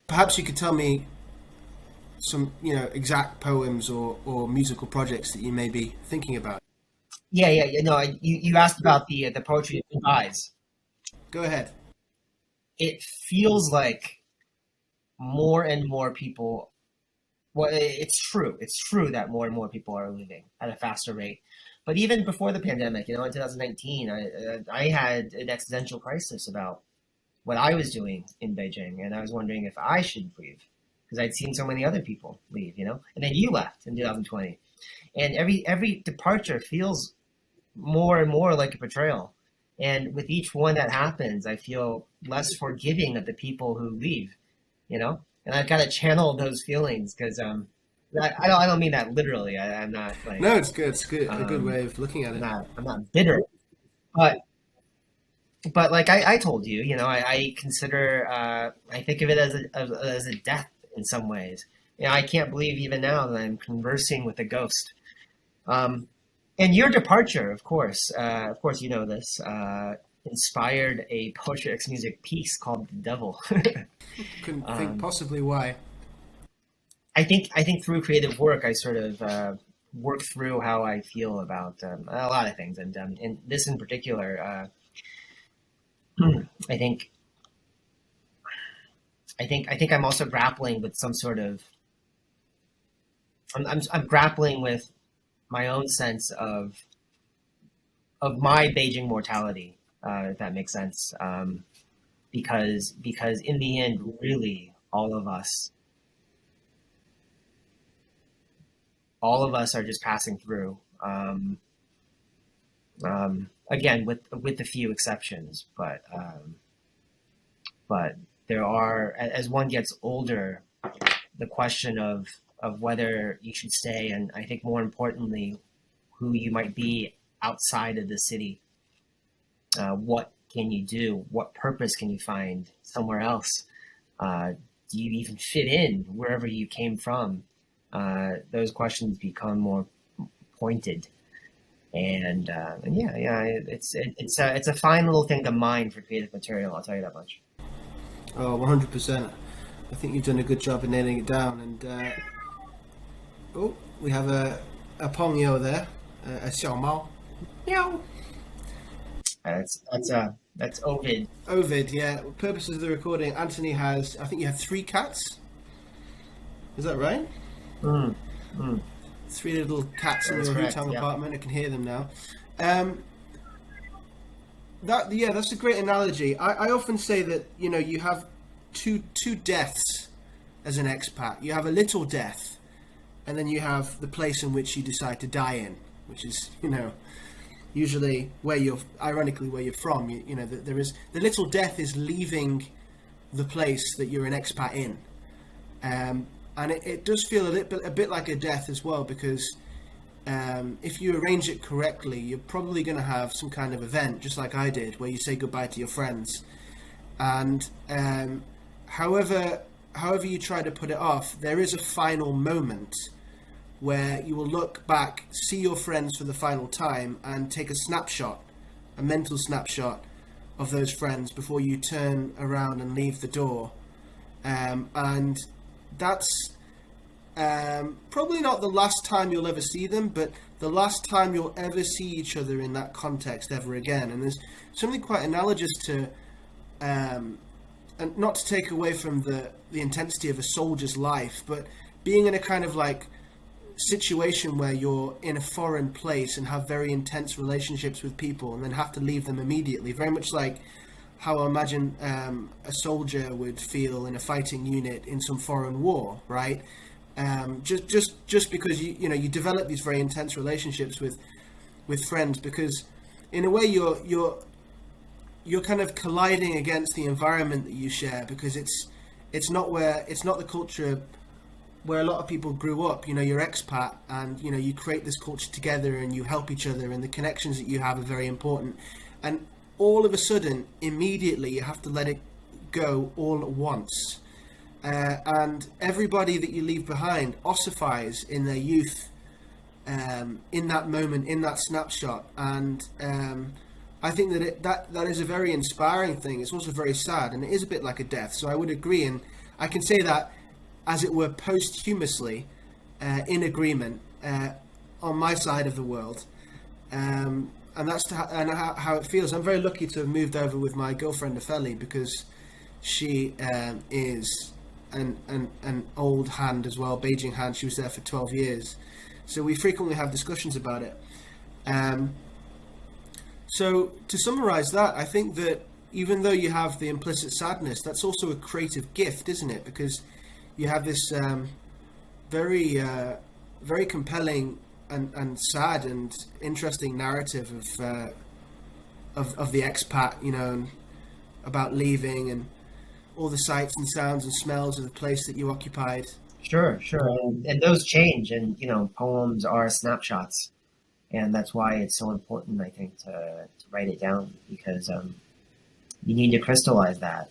Perhaps you could tell me some, exact poems or musical projects that you may be thinking about. Yeah. No, you asked about the poetry of eyes. Go ahead. It feels like more and more people. Well, it's true. It's true that more and more people are leaving at a faster rate. But even before the pandemic, in 2019, I had an existential crisis about what I was doing in Beijing, and I was wondering if I should leave because I'd seen so many other people leave. And then you left in 2020, and every departure feels more and more like a betrayal. And with each one that happens, I feel less forgiving of the people who leave. And I've got to channel those feelings because I don't mean that literally. I'm not like No, it's good. It's good. A good um, way of looking at it. I'm not bitter, but like I told you, I consider I think of it as a death in some ways. I can't believe even now that I'm conversing with a ghost. Um, and your departure, of course, you know this, inspired a Poetry X Music piece called "The Devil." Couldn't think um, possibly why. I think through creative work, I sort of work through how I feel about a lot of things, and this in particular. I think I think I'm also grappling with some sort of I'm grappling with my own sense of my Beijing mortality, if that makes sense. Because in the end, really, all of us are just passing through. Again, with a few exceptions, but there are, as one gets older, the question of whether you should stay, and I think more importantly, who you might be outside of the city. What can you do? What purpose can you find somewhere else? Do you even fit in wherever you came from? Those questions become more pointed, and yeah, it's a fine little thing to mine for creative material. I'll tell you that much. Oh, 100%. I think you've done a good job of nailing it down. And oh, we have a Pongyo there, a Xiao Mao. Meow. That's Ovid. Ovid, yeah. Purposes of the recording, Anthony has, I think you have three cats. Is that right? Mm, mm, Three little cats in that's your correct. Hutang Yeah. apartment. I can hear them now. Um, that's a great analogy. I often say that you have two deaths as an expat. You have a little death, and then you have the place in which you decide to die in, which is usually ironically where you're from. There is the little death is leaving the place that you're an expat in, and it does feel a bit like a death as well, because if you arrange it correctly, you're probably going to have some kind of event, just like I did, where you say goodbye to your friends. And however you try to put it off, there is a final moment where you will look back, see your friends for the final time, and take a mental snapshot of those friends before you turn around and leave the door. And that's probably not the last time you'll ever see them, but the last time you'll ever see each other in that context ever again. And there's something quite analogous to, and not to take away from the intensity of a soldier's life, but being in a kind of like situation where you're in a foreign place and have very intense relationships with people and then have to leave them immediately. Very much like how I imagine a soldier would feel in a fighting unit in some foreign war, right? Just because you develop these very intense relationships with friends, because in a way you're kind of colliding against the environment that you share, because it's not the culture where a lot of people grew up. You're expat, and you create this culture together and you help each other, and the connections that you have are very important. And all of a sudden, immediately, you have to let it go all at once. And everybody that you leave behind ossifies in their youth, in that moment, in that snapshot. And I think that that is a very inspiring thing. It's also very sad, and it is a bit like a death. So I would agree, and I can say that, as it were, posthumously, in agreement, on my side of the world. And that's how it feels. I'm very lucky to have moved over with my girlfriend Ofeli, because she is an old hand as well, Beijing hand. She was there for 12 years, so we frequently have discussions about it. So to summarize that, I think that even though you have the implicit sadness, that's also a creative gift, isn't it? Because you have this very very compelling and sad and interesting narrative of the expat, you know, and about leaving and all the sights and sounds and smells of the place that you occupied. Sure, sure. And those change, and poems are snapshots, and that's why it's so important, I think, to write it down, because you need to crystallize that.